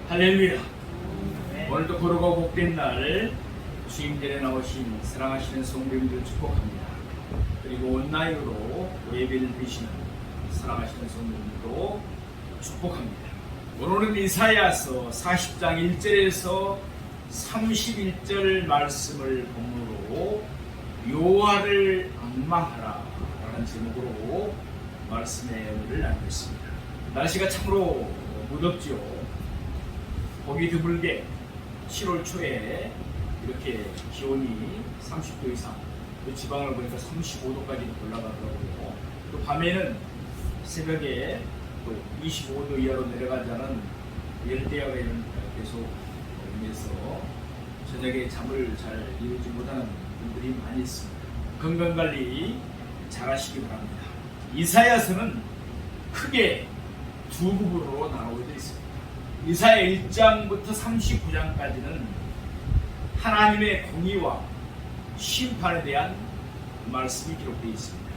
할렐루야. 오늘도 거룩하고 복된 날 주임전에 나오신 사랑하시는 성도님들 축복합니다. 그리고 온라인으로 예배를 드리시는 사랑하시는 성도님들도 축복합니다. 오늘은 이사야서 40장 1절에서 31절 말씀을 본문으로 여호와를 앙망하라 라는 제목으로 말씀의 은혜를 나누겠습니다. 날씨가 참으로 무덥지요. 보기 드물게 7월 초에 이렇게 기온이 30도 이상, 또 지방을 보니까 35도까지도 올라가더라고요. 또 밤에는 새벽에 또 25도 이하로 내려가자는 열대야가 계속 오면서 저녁에 잠을 잘 이루지 못하는 분들이 많이 있습니다. 건강관리 잘 하시기 바랍니다. 이사야서는 크게 두 부분으로 나누어져 있습니다. 이사야 1장부터 39장까지는 하나님의 공의와 심판에 대한 말씀이 기록되어 있습니다.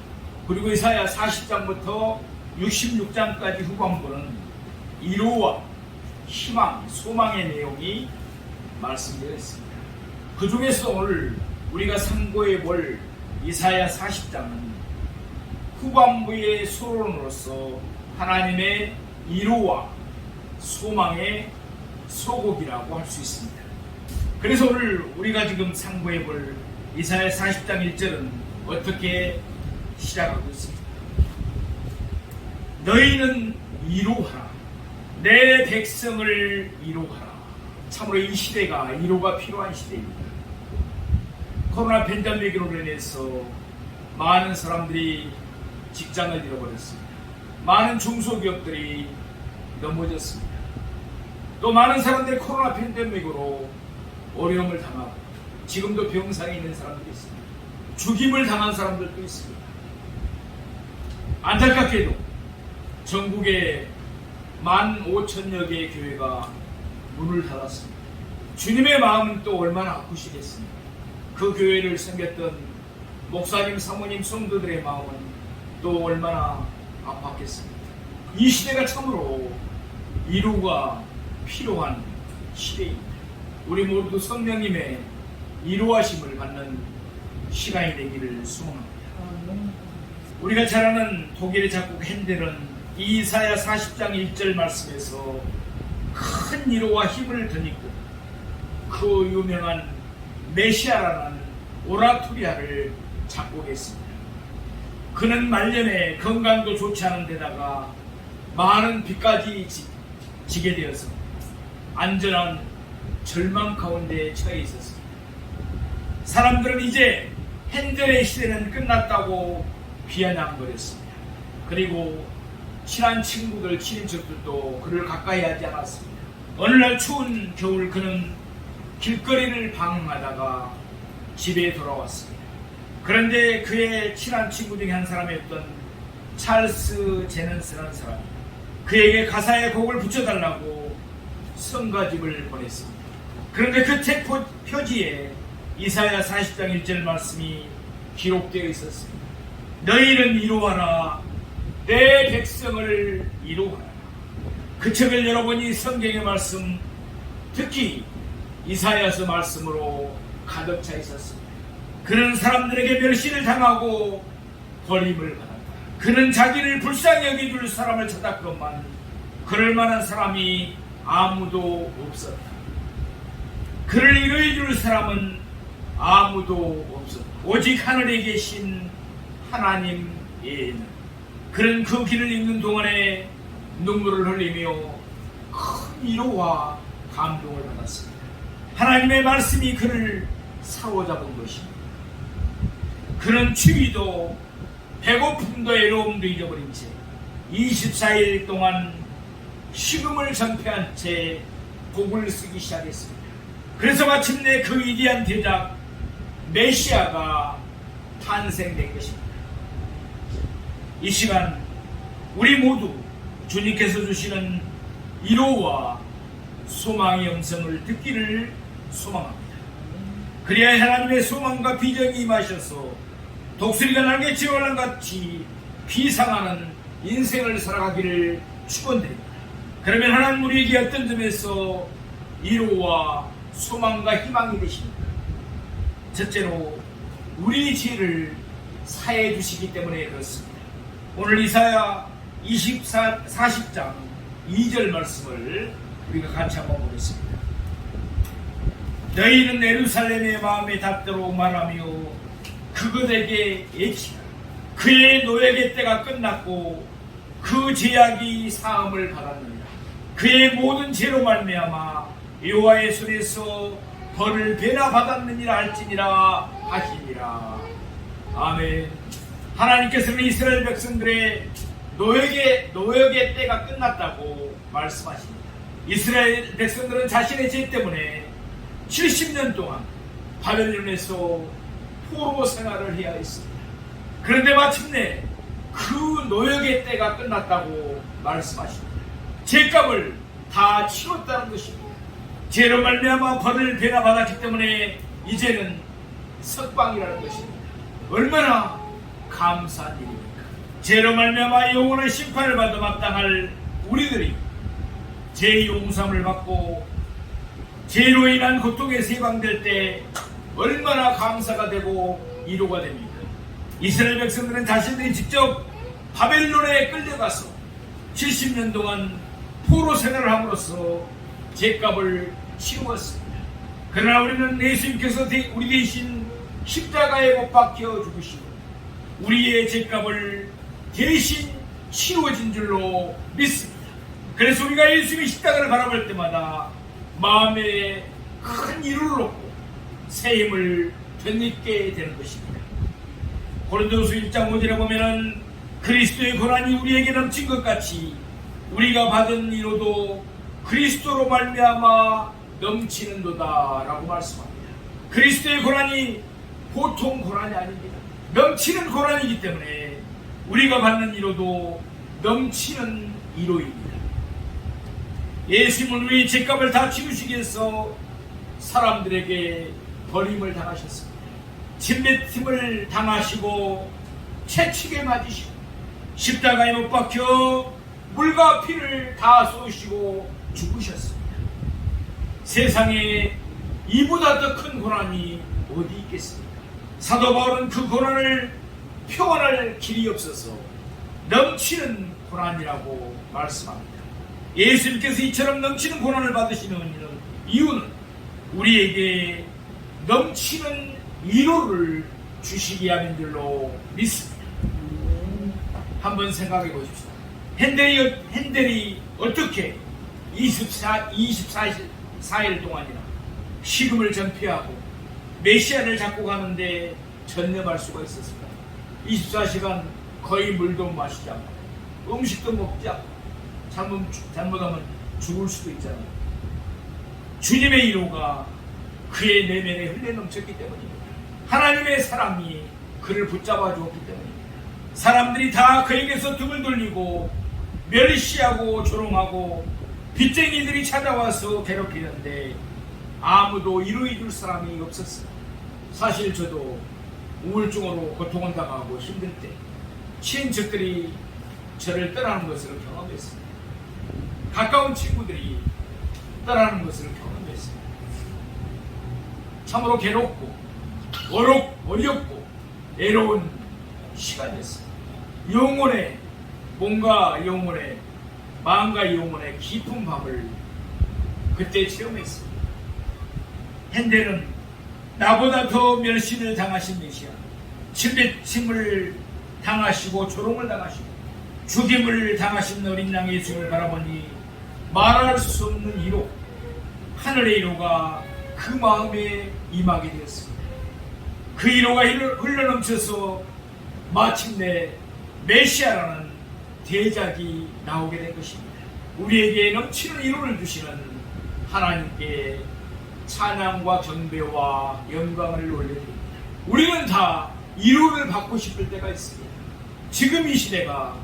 그리고 이사야 40장부터 66장까지 후반부는 위로와 희망, 소망의 내용이 말씀되어 있습니다. 그 중에서 오늘 우리가 참고해 볼 이사야 40장은 후반부의 소론으로서 하나님의 위로와 소망의 소곡이라고 할 수 있습니다. 그래서 오늘 우리가 지금 참고해 볼 이사야 40장 1절은 어떻게 시작하고 있습니다. 너희는 위로하라. 내 백성을 위로하라. 참으로 이 시대가 위로가 필요한 시대입니다. 코로나 팬데믹으로 인해서 많은 사람들이 직장을 잃어버렸습니다. 많은 중소기업들이 넘어졌습니다. 또 많은 사람들이 코로나 팬데믹으로 어려움을 당하고 지금도 병상에 있는 사람들이 있습니다. 죽임을 당한 사람들도 있습니다. 안타깝게도 전국에 15,000여 개의 교회가 문을 닫았습니다. 주님의 마음은 또 얼마나 아프시겠습니까? 그 교회를 섬겼던 목사님, 사모님, 성도들의 마음은 또 얼마나 아팠겠습니까? 이 시대가 참으로 위로가 필요한 시대입니다. 우리 모두 성령님의 위로하심을 받는 시간이 되기를 소망합니다. 우리가 잘 아는 독일의 작곡 핸델은 이사야 40장 1절 말씀에서 큰 위로와 힘을 덧입고 그 유명한 메시아라는 오라토리아를 작곡했습니다. 그는 말년에 건강도 좋지 않은 데다가 많은 빚까지 지게 되어서 안전한 절망 가운데 처해 있었습니다. 사람들은 이제 핸델의 시대는 끝났다고 비아냥거렸습니다. 그리고 친한 친구들, 친인척들도 그를 가까이 하지 않았습니다. 어느 날 추운 겨울 그는 길거리를 방황하다가 집에 돌아왔습니다. 그런데 그의 친한 친구 중에 한 사람이었던 찰스 제넌스라는 사람이 그에게 가사의 곡을 붙여달라고 성가집을 보냈습니다. 그런데 그 책 표지에 이사야 40장 1절 말씀이 기록되어 있었습니다. 너희는 위로하라. 내 백성을 위로하라. 그 책을 열어보니 성경의 말씀, 특히 이사야서 말씀으로 가득 차 있었습니다. 그는 사람들에게 멸시를 당하고 버림을 받았다. 그는 자기를 불쌍히 여겨줄 사람을 찾았건만 그럴 만한 사람이 아무도 없었다. 그를 위로해줄 사람은 아무도 없었다. 오직 하늘에 계신 하나님 외에는. 그는 그 길을 잇는 동안에 눈물을 흘리며 큰 위로와 감동을 받았습니다. 하나님의 말씀이 그를 사로잡은 것입니다. 그는 추위도 배고픔도 외로움도 잊어버린 채 24일 동안 식음을 전폐한 채 곡을 쓰기 시작했습니다. 그래서 마침내 그 위대한 대작 메시아가 탄생된 것입니다. 이 시간 우리 모두 주님께서 주시는 위로와 소망의 음성을 듣기를 소망합니다. 그래야 하나님의 소망과 비전이 임하셔서 독수리가 날개치어 올라간 같이 비상하는 인생을 살아가기를 축원드립니다. 그러면 하나님 우리에게 어떤 점에서 위로와 소망과 희망이 되십니까? 첫째로 우리 죄를 사해 주시기 때문에 그렇습니다. 오늘 이사야 40장 2절 말씀을 우리가 같이 한번 보겠습니다. 너희는 예루살렘의 마음에 닿도록 말하며 그것에게 외치라. 그의 노역의 때가 끝났고 그 죄악이 사함을 받았느니라. 그의 모든 죄로 말미암아 여호와의 손에서 벌을 배나 받았느니라 할지니라 하시니라. 아멘. 하나님께서는 이스라엘 백성들의 노역의 때가 끝났다고 말씀하십니다. 이스라엘 백성들은 자신의 죄 때문에 70년 동안 바벨론에서 포로 생활을 해야 했습니다. 그런데 마침내 그 노역의 때가 끝났다고 말씀하십니다. 죄값을 다 치렀다는 것입니다. 죄로 말미암아 벌을 배나 받았기 때문에 이제는 석방이라는 것입니다. 얼마나 감사한 일입니까? 죄로 말미암아 영원한 심판을 받아 마땅할 우리들이 죄 용서함을 받고 죄로 인한 고통에서 해방될 때 얼마나 감사가 되고 위로가 됩니까? 이스라엘 백성들은 자신들이 직접 바벨론에 끌려가서 70년 동안 포로 생활을 함으로써 죄값을 치루었습니다. 그러나 우리는 예수님께서 우리 대신 십자가에 못 박혀 죽으시고 우리의 죄값을 대신 치루어진 줄로 믿습니다. 그래서 우리가 예수님의 십자가를 바라볼 때마다 마음에 큰 위로를 얻고 새 힘을 되찾게 되는 것입니다. 고린도후서 1장 5절에 보면은 그리스도의 고난이 우리에게 넘친 것 같이 우리가 받은 위로도 그리스도로 말미암아 넘치는도다라고 말씀합니다. 그리스도의 고난이 보통 고난이 아닙니다. 넘치는 고난이기 때문에 우리가 받는 위로도 넘치는 위로입니다. 예수님은 우리의 죄값을 다 치우시기 위해서 사람들에게 버림을 당하셨습니다. 침뱉음을 당하시고 채찍에 맞으시고 십자가에 못 박혀 물과 피를 다 쏘시고 죽으셨습니다. 세상에 이보다 더 큰 고난이 어디 있겠습니까? 사도 바울은 그 고난을 표현할 길이 없어서 넘치는 고난이라고 말씀합니다. 예수님께서 이처럼 넘치는 고난을 받으시는 이유는 우리에게 넘치는 위로를 주시기 위함인 줄로 믿습니다. 한번 생각해 보십시오. 핸델이 어떻게 24일 동안이나 식음을 전폐하고 메시아를 잡고 가는데 전념할 수가 있었습니다. 24시간 거의 물도 마시지 않고 음식도 먹지 않고 잘못하면 죽을 수도 있잖아요. 주님의 위로가 그의 내면에 흘러넘쳤기 때문입니다. 하나님의 사랑이 그를 붙잡아 주었기 때문입니다. 사람들이 다 그에게서 등을 돌리고 멸시하고 조롱하고 빚쟁이들이 찾아와서 괴롭히는데 아무도 위로해 줄 사람이 없었어요. 사실 저도 우울증으로 고통을 당하고 힘들 때 친척들이 저를 떠나는 것을 경험했습니다. 가까운 친구들이 떠나는 것을 경험했습니다. 참으로 괴롭고 어렵고 외로운 시간이었습니다. 마음과 영혼의 깊은 밤을 그때 체험했습니다. 핸델은 나보다 더 멸시를 당하신 메시아, 침뱉음을 당하시고 조롱을 당하시고 죽임을 당하신 어린 양 예수를 바라보니 말할 수 없는 위로, 하늘의 위로가 그 마음에 임하게 되었습니다. 그 위로가 흘러넘쳐서 마침내 메시아라는 대작이 나오게 된 것입니다. 우리에게 넘치는 위로를 주시는 하나님께 찬양과 경배와 영광을 올려드립니다. 우리는 다 위로를 받고 싶을 때가 있습니다. 지금 이 시대가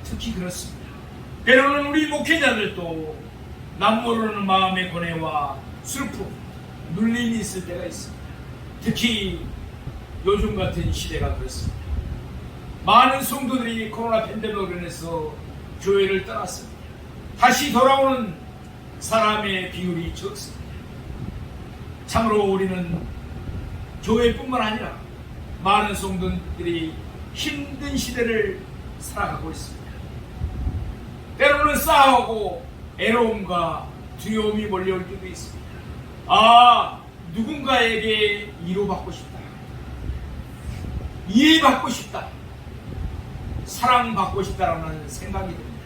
특히 그렇습니다. 때로는 우리 목회자들도 남모르는 마음의 고뇌와 슬픔, 눌림이 있을 때가 있습니다. 특히 요즘 같은 시대가 그렇습니다. 많은 성도들이 코로나 팬데믹으로 인해서 교회를 떠났습니다. 다시 돌아오는 사람의 비율이 적습니다. 참으로 우리는 교회뿐만 아니라 많은 성도들이 힘든 시대를 살아가고 있습니다. 때로는 싸우고 애로움과 두려움이 몰려올 때도 있습니다. 누군가에게 위로받고 싶다, 이해받고 싶다, 사랑받고 싶다라는 생각이 듭니다.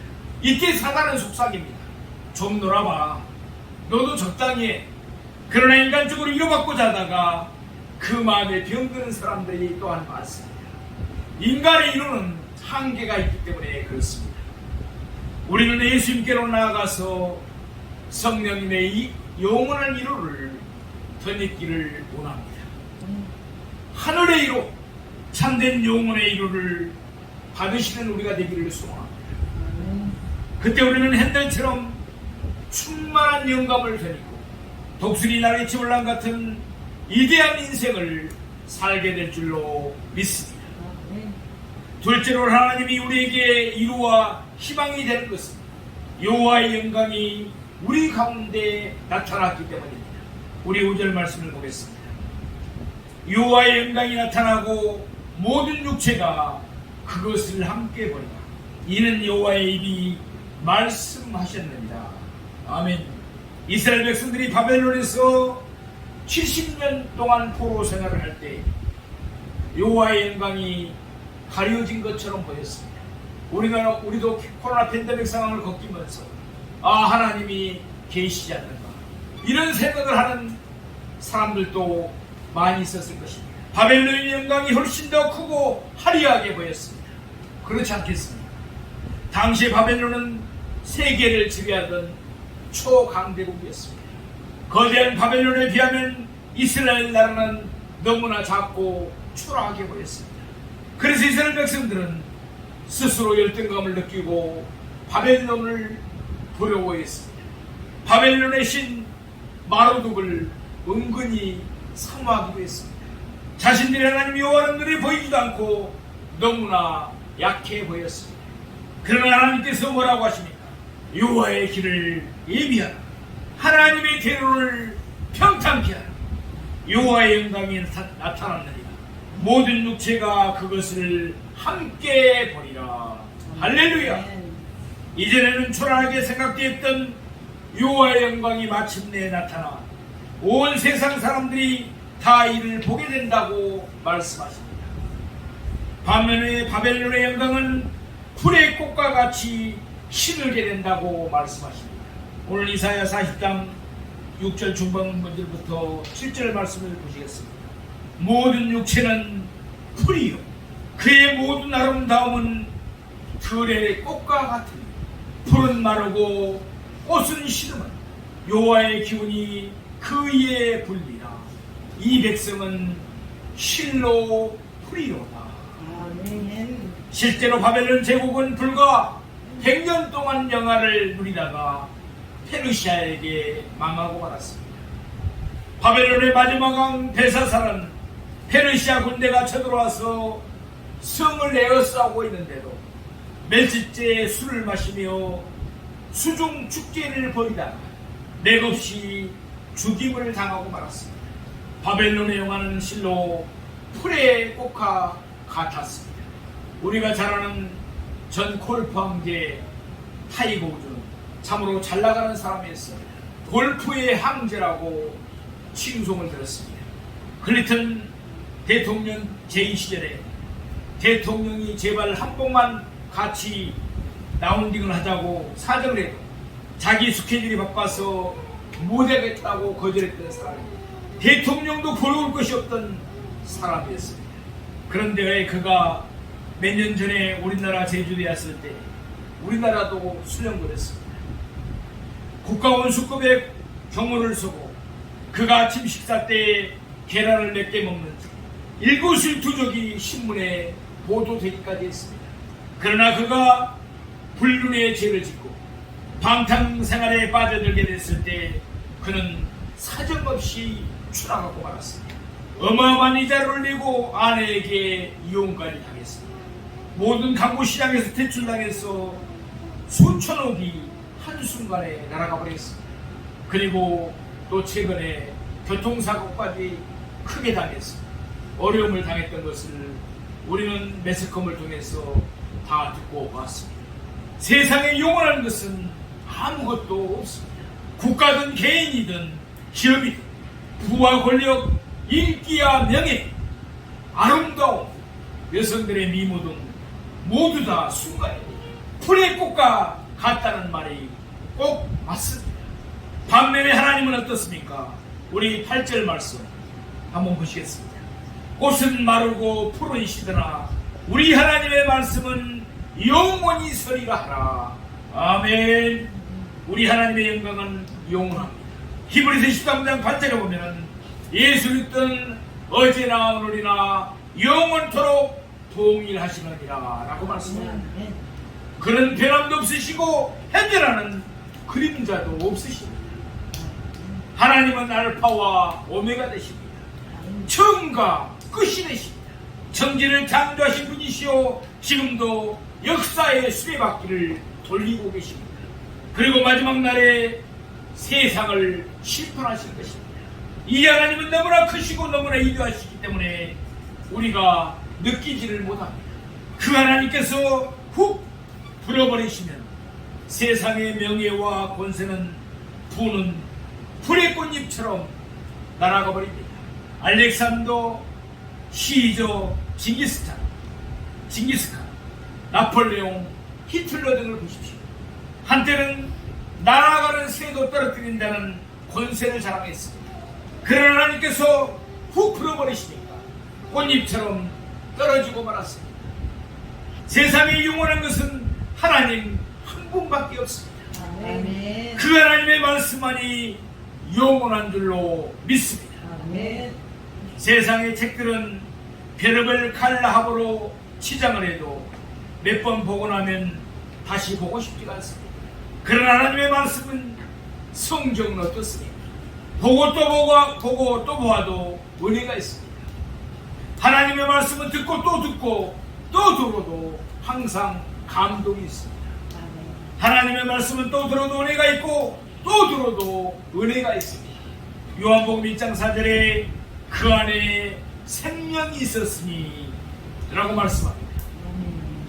이때 사단은 속삭입니다. 좀 놀아봐, 너도 적당히 해. 그러나 인간적으로 위로받고자 하다가 그 마음에 병드는 사람들이 또한 많습니다. 인간의 위로는 한계가 있기 때문에 그렇습니다. 우리는 예수님께로 나아가서 성령님의 이 영원한 위로를 덧입기를 원합니다. 하늘의 위로, 참된 영혼의 위로를 받으시는 우리가 되기를 소원합니다. 그때 우리는 헨델처럼 충만한 영감을 드리고 독수리 날개 지물랑 같은 위대한 인생을 살게 될 줄로 믿습니다. 둘째로 하나님이 우리에게 위로와 희망이 되는 것은 여호와의 영광이 우리 가운데 나타났기 때문입니다. 우리 5절 말씀을 보겠습니다. 여호와의 영광이 나타나고 모든 육체가 그것을 함께 보리라. 이는 여호와의 입이 말씀하셨느니라. 아멘. 이스라엘 백성들이 바벨론에서 70년 동안 포로 생활을 할 때 여호와의 영광이 가려진 것처럼 보였습니다. 우리도 코로나 팬데믹 상황을 겪으면서 하나님이 계시지 않는가, 이런 생각을 하는 사람들도 많이 있었을 것입니다. 바벨론의 영광이 훨씬 더 크고 화려하게 보였습니다. 그렇지 않겠습니까? 당시에 바벨론은 세계를 지배하던 초강대국이었습니다. 거대한 바벨론에 비하면 이스라엘 나라는 너무나 작고 초라하게 보였습니다. 그래서 이스라엘 백성들은 스스로 열등감을 느끼고 바벨론을 부러워했습니다. 바벨론의 신 마르둑을 은근히 사모하기도 했습니다. 자신들이 하나님 여호와는 눈에 보이지도 않고 너무나 약해 보였습니다. 그러나 하나님께서 뭐라고 하십니까? 여호와의 길을 예비하라. 하나님의 대로를 평탄케 하라. 여호와의 영광이 나타났느니라. 모든 육체가 그것을 함께 보리라. 할렐루야. 이전에는 초라하게 생각되었던 여호와의 영광이 마침내 나타나 온 세상 사람들이 다 이를 보게 된다고 말씀하십니다. 반면에 바벨론의 영광은 풀의 꽃과 같이 시들게 된다고 말씀하십니다. 오늘 이사야 40장 6절 중반문들부터 7절 말씀을 보시겠습니다. 모든 육체는 풀이요 그의 모든 아름다움은 들의 꽃과 같으니 풀은 마르고 꽃은 시드면 여호와의 기운이 그 위에 불리라. 이 백성은 실로 풀이로다. 실제로 바벨론 제국은 불과 100년 동안 영화를 누리다가 페르시아에게 망하고 말았습니다. 바벨론의 마지막 왕 벨사살은 페르시아 군대가 쳐들어와서 성을 에워싸고 있는데도 며칠째 술을 마시며 수중 축제를 벌이다가 맥없이 죽임을 당하고 말았습니다. 바벨론의 영화는 실로 풀의 꽃과 같았습니다. 우리가 잘 아는 전 골프 황제 타이거 우즈는 참으로 잘나가는 사람이었습니다. 골프의 황제라고 칭송을 들었습니다. 클린턴 대통령 재임 시절에 대통령이 제발 한 번만 같이 라운딩을 하자고 사정을 해도 자기 스케줄이 바빠서 못하겠다고 거절했던 사람입니다. 대통령도 보러 올 것이 없던 사람이었습니다. 그런데 왜 그가 몇 년 전에 우리나라 제주도에 왔을 때 우리나라도 수령을 했습니다. 국가원 수급의 경호를 서고 그가 아침 식사 때 계란을 몇 개 먹는지 일거수일투족이 신문에 보도되기까지 했습니다. 그러나 그가 불륜의 죄를 짓고 방탕생활에 빠져들게 됐을 때 그는 사정없이 추락하고 말았습니다. 어마어마한 이자를 올리고 아내에게 이혼까지 당했습니다. 모든 강부시장에서 퇴출당해서 수천억이 한순간에 날아가 버렸습니다. 그리고 또 최근에 교통사고까지 크게 당했습니다. 어려움을 당했던 것을 우리는 매스컴을 통해서 다 듣고 왔습니다. 세상에 영원한 것은 아무것도 없습니다. 국가든 개인이든 기업이든 부와 권력, 인기와 명예, 아름다움, 여성들의 미모 등 모두 다 순간입니다. 풀의 꽃과 같다는 말이 꼭 맞습니다. 반면에 하나님은 어떻습니까? 우리 8절 말씀 한번 보시겠습니다. 꽃은 마르고 푸른 시드나 우리 하나님의 말씀은 영원히 서리라 하라. 아멘. 우리 하나님의 영광은 영원합니다. 히브리서 13장 8절에 보면 예수 그리스도는 어제나 오늘이나 영원토록 동일하시느니라 라고 말씀합니다. 그는 변함도 없으시고 해결하는 그림자도 없으십니다. 하나님은 알파와 오메가 되십니다. 처음과 끝이 되십니다. 천지를 창조하신 분이시오 지금도 역사의 수레바퀴를 돌리고 계십니다. 그리고 마지막 날에 세상을 심판하실 것입니다. 이 하나님은 너무나 크시고 너무나 위대하시기 때문에 우리가 느끼지를 못합니다. 그 하나님께서 훅 불어버리시면 세상의 명예와 권세는 부는 불의 꽃잎처럼 날아가 버립니다. 알렉산더, 시저, 징기스칸, 나폴레옹, 히틀러 등을 보십시오. 한때는 날아가는 새도 떨어뜨린다는 권세를 자랑했습니다. 그러나 하나님께서 훅 불어버리시니까 꽃잎처럼 떨어지고 말았습니다. 세상에 영원한 것은 하나님 한 분밖에 없습니다. 아멘. 그 하나님의 말씀만이 영원한 줄로 믿습니다. 아멘. 세상의 책들은 별의별 칼라합으로 치장을 해도 몇 번 보고 나면 다시 보고 싶지가 않습니다. 그러나 하나님의 말씀은 성경은 어떻습니까? 보고 또 보아도 은혜가 있습니다. 하나님의 말씀은 듣고 또 들어도 항상 감동이 있습니다. 하나님의 말씀은 또 들어도 은혜가 있고 또 들어도 은혜가 있습니다. 요한복음 1장 4절에 그 안에 생명이 있었으니 라고 말씀합니다.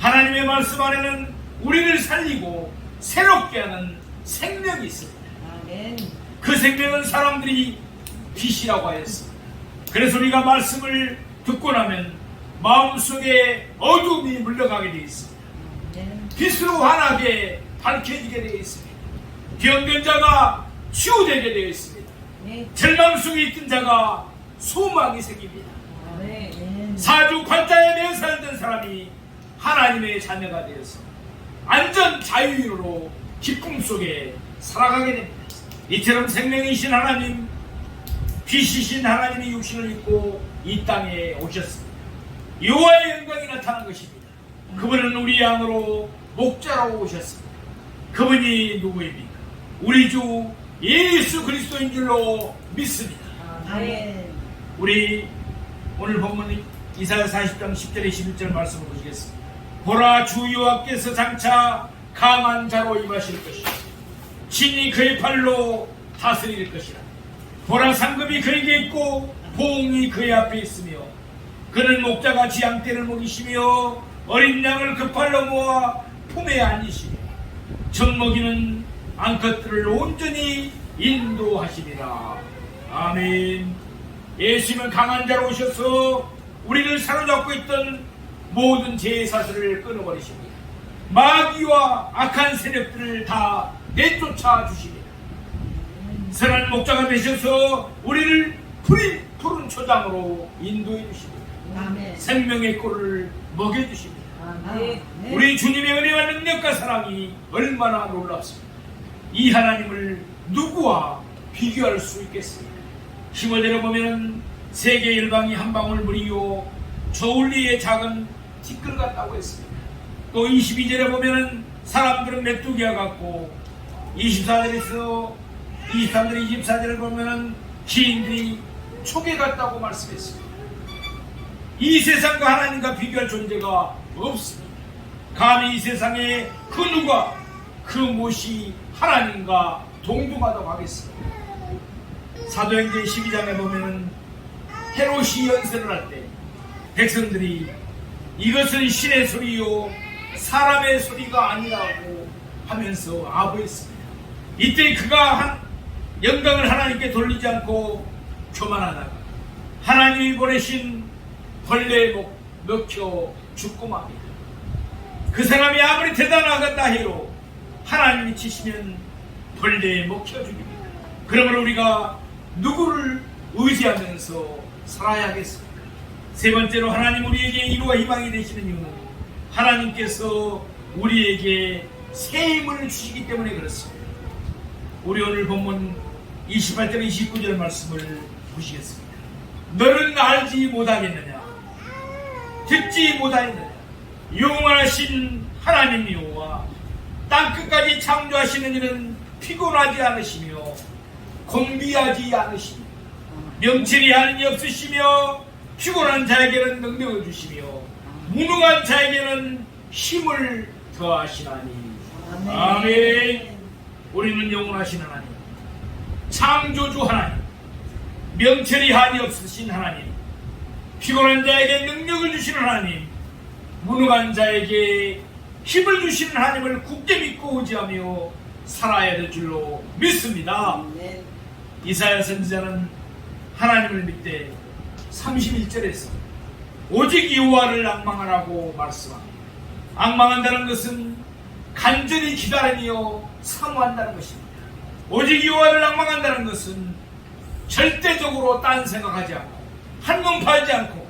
하나님의 말씀 안에는 우리를 살리고 새롭게 하는 생명이 있습니다. 아멘. 그 생명은 사람들이 빛이라고 하였습니다. 그래서 우리가 말씀을 듣고 나면 마음속에 어둠이 물러가게 되어 있습니다. 아멘. 빛으로 환하게 밝혀지게 되어 있습니다. 병든 자가 치유되게 되어 있습니다. 네. 절망 속에 있던 자가 소망이 생깁니다. 아멘. 사주팔자에 매여 살던 사람이 하나님의 자녀가 되어서 안전 자유인으로 기쁨 속에 살아가게 됩니다. 이처럼 생명이신 하나님, 빛이신 하나님이 육신을 입고 이 땅에 오셨습니다. 여호와의 영광이 나타난 것입니다. 그분은 우리 양으로 목자로 오셨습니다. 그분이 누구입니까? 우리 주 예수 그리스도인 줄로 믿습니다. 아멘. 우리 오늘 본문 이사야 40장 10절에 11절 말씀을 보시겠습니다. 보라, 주 여호와께서 장차 강한 자로 임하실 것이라. 신이 그의 팔로 다스릴 것이라. 보라, 상급이 그에게 있고 보응이 그의 앞에 있으며 그는 목자가 지양떼를 먹이시며 어린 양을 그 팔로 모아 품에 안으시며 젖먹이는 암컷들을 온전히 인도하시리라. 아멘. 예수님은 강한 자로 오셔서 우리를 사로잡고 있던 모든 죄의 사슬을 끊어버리십니다. 마귀와 악한 세력들을 다 내쫓아 주십니다. 선한 목자가 되셔서 우리를 푸른 초장으로 인도해 주십니다. 아멘. 생명의 꿀을 먹여주십니다. 아멘. 우리 주님의 은혜와 능력과 사랑이 얼마나 놀랍습니다. 이 하나님을 누구와 비교할 수 있겠습니까? 15절에 보면 세계 열방이 한 방울 물이요 저울리의 작은 티끌 같다고 했습니다. 또 22절에 보면 사람들은 메뚜기와 같고 23절에 24절을 보면 기인들이 초계 같다고 말씀했습니다. 이 세상과 하나님과 비교할 존재가 없습니다. 감히 이 세상에 그 누가 그 무엇이 하나님과 동등하다고 하겠습니다. 사도행전 12장에 보면은 헤롯이 연설을 할 때 백성들이 이것은 신의 소리요 사람의 소리가 아니라고 하면서 아부했습니다. 이때 그가 영광을 하나님께 돌리지 않고 교만하다가 하나님이 보내신 벌레에 먹혀 죽고 맙니다. 그 사람이 아무리 대단하겠다 해도 하나님이 치시면 벌레에 먹혀 죽입니다. 그러므로 우리가 누구를 의지하면서 살아야 하겠습니까? 세 번째로 하나님 우리에게 이루와 희망이 되시는 이유는 하나님께서 우리에게 새 힘을 주시기 때문에 그렇습니다. 우리 오늘 본문 28절 29절 말씀을 보시겠습니다. 너는 알지 못하겠느냐 듣지 못하겠느냐 영원하신 하나님 여호와 땅끝까지 창조하시는 이는 피곤하지 않으시며 곤비하지 않으시며 명철이 한이 없으시며 피곤한 자에게는 능력을 주시며 무능한 자에게는 힘을 더하시나니. 아멘. 우리는 영원하신 하나님, 창조주 하나님, 명철이 한이 없으신 하나님, 피곤한 자에게 능력을 주시는 하나님, 무능한 자에게 힘을 주시는 하나님을 굳게 믿고 의지하며 살아야 될 줄로 믿습니다. 이사야 선지자는 하나님을 믿되 31절에서 오직 여호와를 앙망하라고 말씀합니다. 앙망한다는 것은 간절히 기다리며 사모한다는 것입니다. 오직 여호와를 앙망한다는 것은 절대적으로 딴 생각하지 않고 한몸 팔지 않고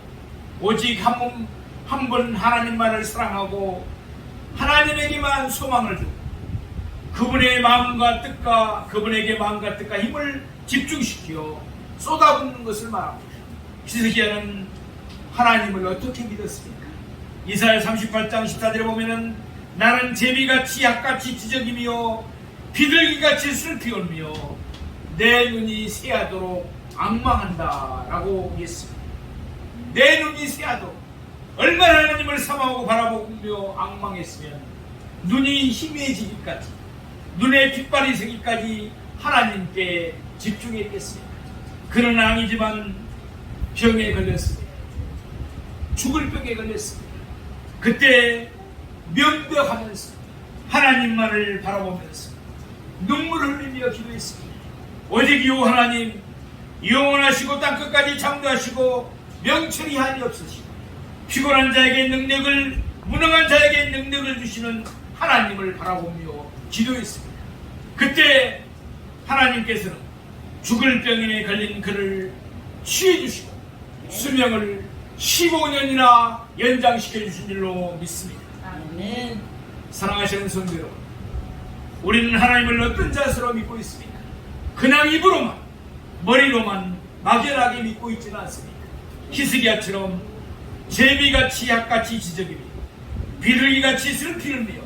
오직 한 번 하나님만을 사랑하고 하나님에게만 소망을 두고 그분의 마음과 뜻과 그분에게 마음과 뜻과 힘을 집중시켜 쏟아붓는 것을 말합니다. 히스기야는 하나님을 어떻게 믿었습니까? 이사야 38장 14절에 보면은 나는 제비같이 약같이 지적이며 비둘기같이 슬피 울며 내 눈이 새하도록 앙망한다 라고 했습니다. 내 눈이 새하도록 얼마나 하나님을 사모하고 바라보며 앙망했으면 눈이 희미해지기까지 눈에 핏발이 서기까지 하나님께 집중했겠습니까? 그는 앙이지만 병에 걸렸습니다. 죽을 병에 걸렸습니다. 그때 면벽하면서 하나님만을 바라보면서 눈물을 흘리며 기도했습니다. 오직 요 하나님 영원하시고 땅끝까지 창조하시고 명철이 한이 없으시고 피곤한 자에게 능력을 무능한 자에게 능력을 주시는 하나님을 바라보며 기도했습니다. 그때 하나님께서는 죽을 병에 걸린 그를 치유해주시고 수명을 15년이나 연장시켜 주신 줄로 믿습니다. 아멘. 사랑하시는 성도 여러분, 우리는 하나님을 어떤 자세로 믿고 있습니까? 그냥 입으로만 머리로만 막연하게 믿고 있지는 않습니다. 히스기야처럼 제비같이 약같이 지적이며 비둘기같이 슬피 흘리며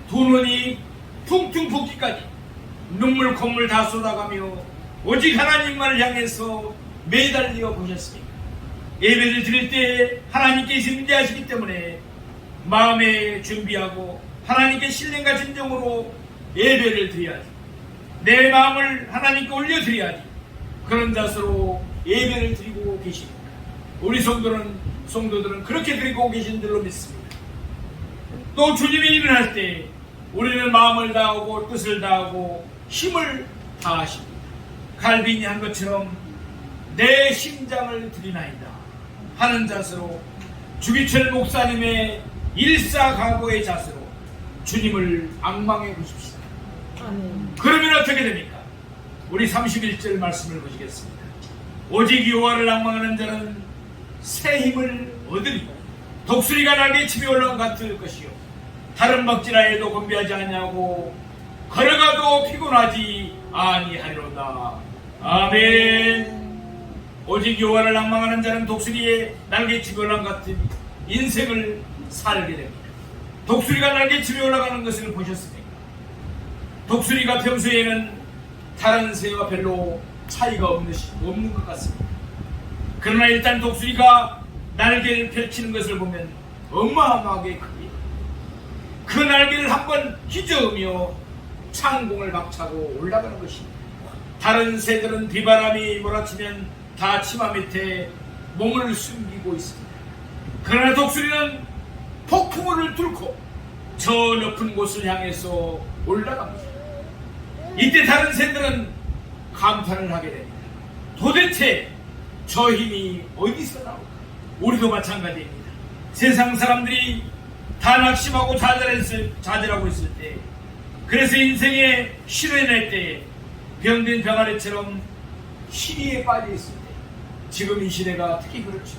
두 눈이 퉁퉁 붓기까지 눈물 콧물 다 쏟아가며 오직 하나님만을 향해서 매달려 보셨습니까? 예배를 드릴 때 하나님께서 임재하시기 때문에 마음에 준비하고 하나님께 신령과 진정으로 예배를 드려야지. 내 마음을 하나님께 올려드려야지. 그런 자세로 예배를 드리고 계십니다. 우리 성도들은 그렇게 드리고 계신 줄로 믿습니다. 또 주님이 일어날 때 우리는 마음을 다하고 뜻을 다하고 힘을 다하십니다. 갈빈이 한 것처럼 내 심장을 드리나이다 하는 자세로 주기철 목사님의 일사각오의 자세로 주님을 앙망해 보십시다. 아멘. 그러면 어떻게 됩니까? 우리 31절 말씀을 보시겠습니다. 오직 여호와를 앙망하는 자는 새 힘을 얻으리고 독수리가 날개 치며 올라온 같을 것이요 다른 먹지라해도 곤비하지 않냐고 걸어가도 피곤하지 아니하리로다. 아멘. 오직 여호와를 앙망하는 자는 독수리의 날개치며 올라온 같은 인생을 살게 됩니다. 독수리가 날개치며 올라가는 것을 보셨습니까? 독수리가 평소에는 다른 새와 별로 차이가 없는 것 같습니다. 그러나 일단 독수리가 날개를 펼치는 것을 보면 어마어마하게 크게 그 날개를 한번 휘저으며 창공을 박차고 올라가는 것입니다. 다른 새들은 비바람이 몰아치면 다 치마 밑에 몸을 숨기고 있습니다. 그러나 독수리는 폭풍우를 뚫고 저 높은 곳을 향해서 올라갑니다. 이때 다른 새들은 감탄을 하게 됩니다. 도대체 저 힘이 어디서 나올까? 우리도 마찬가지입니다. 세상 사람들이 다 낙심하고 좌절하고 있을 때, 그래서 인생에 실현이 날 때, 병든 병아리처럼 시리에 빠져 있을 때, 지금 이 시대가 특히 그렇죠.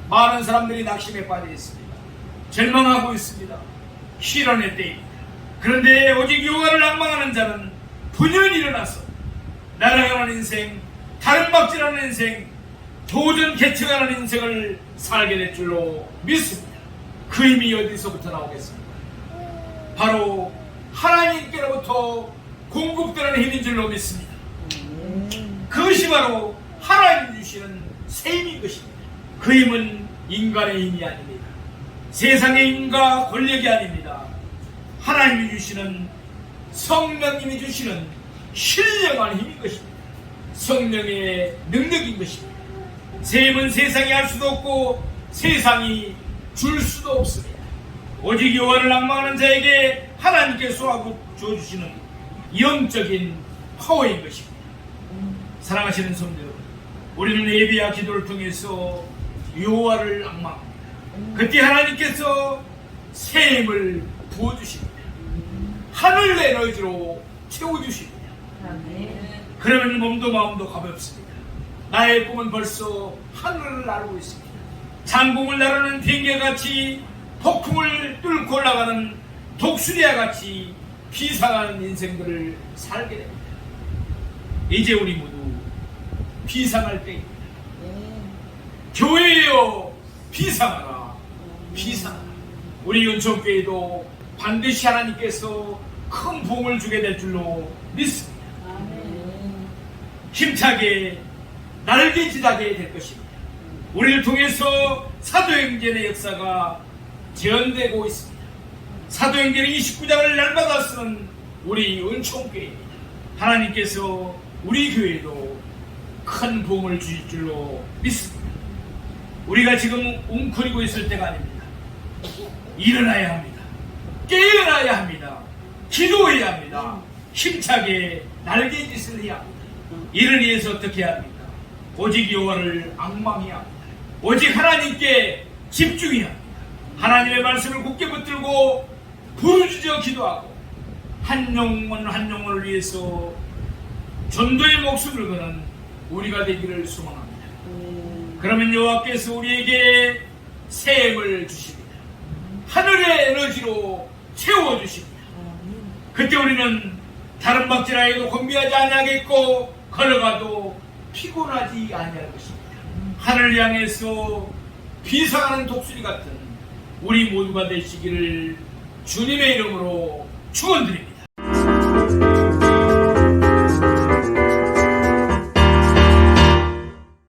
많은 사람들이 낙심에 빠져 있습니다. 절망하고 있습니다. 실현의 때입니다. 그런데 오직 여호와를 앙망하는 자는 분연히 일어나서 날아가는 인생, 다른 박질하는 인생, 도전 개척하는 인생을 살게 될 줄로 믿습니다. 그 힘이 어디서부터 나오겠습니까? 바로 하나님께로부터 공급되는 힘인 줄로 믿습니다. 그것이 바로 하나님 주시는 새 힘인 것입니다. 그 힘은 인간의 힘이 아닙니다. 세상의 힘과 권력이 아닙니다. 하나님이 주시는, 성령님이 주시는 신령한 힘인 것입니다. 성령의 능력인 것입니다. 새 힘은 세상이 할 수도 없고 세상이 줄 수도 없습니다. 오직 여호와를 앙망하는 자에게 하나님께 쏘아고 주어주시는 영적인 파워인 것입니다. 사랑하시는 성도 여러분, 우리는 예배와 기도를 통해서 여호와를 앙망합니다. 그때 하나님께서 새 힘을 부어주십니다. 하늘 에너지로 채워주십니다. 그러면 몸도 마음도 가볍습니다. 나의 꿈은 벌써 하늘을 나르고 있습니다. 장공을 나르는 비행기같이 폭풍을 뚫고 올라가는 독수리와 같이 비상하는 인생들을 살게 됩니다. 이제 우리 모두 비상할 때입니다. 교회여 비상하라, 비상하라. 우리 은총교회도 반드시 하나님께서 큰 복을 주게 될 줄로 믿습니다. 힘차게 날개짓하게 될 것입니다. 우리를 통해서 사도행전의 역사가 재현되고 있습니다. 사도행전 29장을 날마다 쓰는 우리 은총교회입니다. 하나님께서 우리 교회도 큰 복을 주실 줄로 믿습니다. 우리가 지금 웅크리고 있을 때가 아닙니다. 일어나야 합니다. 깨어나야 합니다. 기도해야 합니다. 힘차게 날개짓을 해야 합니다. 이를 위해서 어떻게 해야 합니까? 오직 여호와를 앙망해야 합니다. 오직 하나님께 집중해야 합니다. 하나님의 말씀을 굳게 붙들고 부르짖어 기도하고 한 영혼 한 영혼을 위해서 전도의 목숨을 거는 우리가 되기를 소망합니다. 그러면 여호와께서 우리에게 새 힘을 주십니다. 하늘의 에너지로 채워주십니다. 그때 우리는 다른 박질하여도 곤비하지 아니하겠고 걸어가도 피곤하지 아니할 것입니다. 하늘을 향해서 비상하는 독수리 같은 우리 모두가 되시기를 주님의 이름으로 축원드립니다.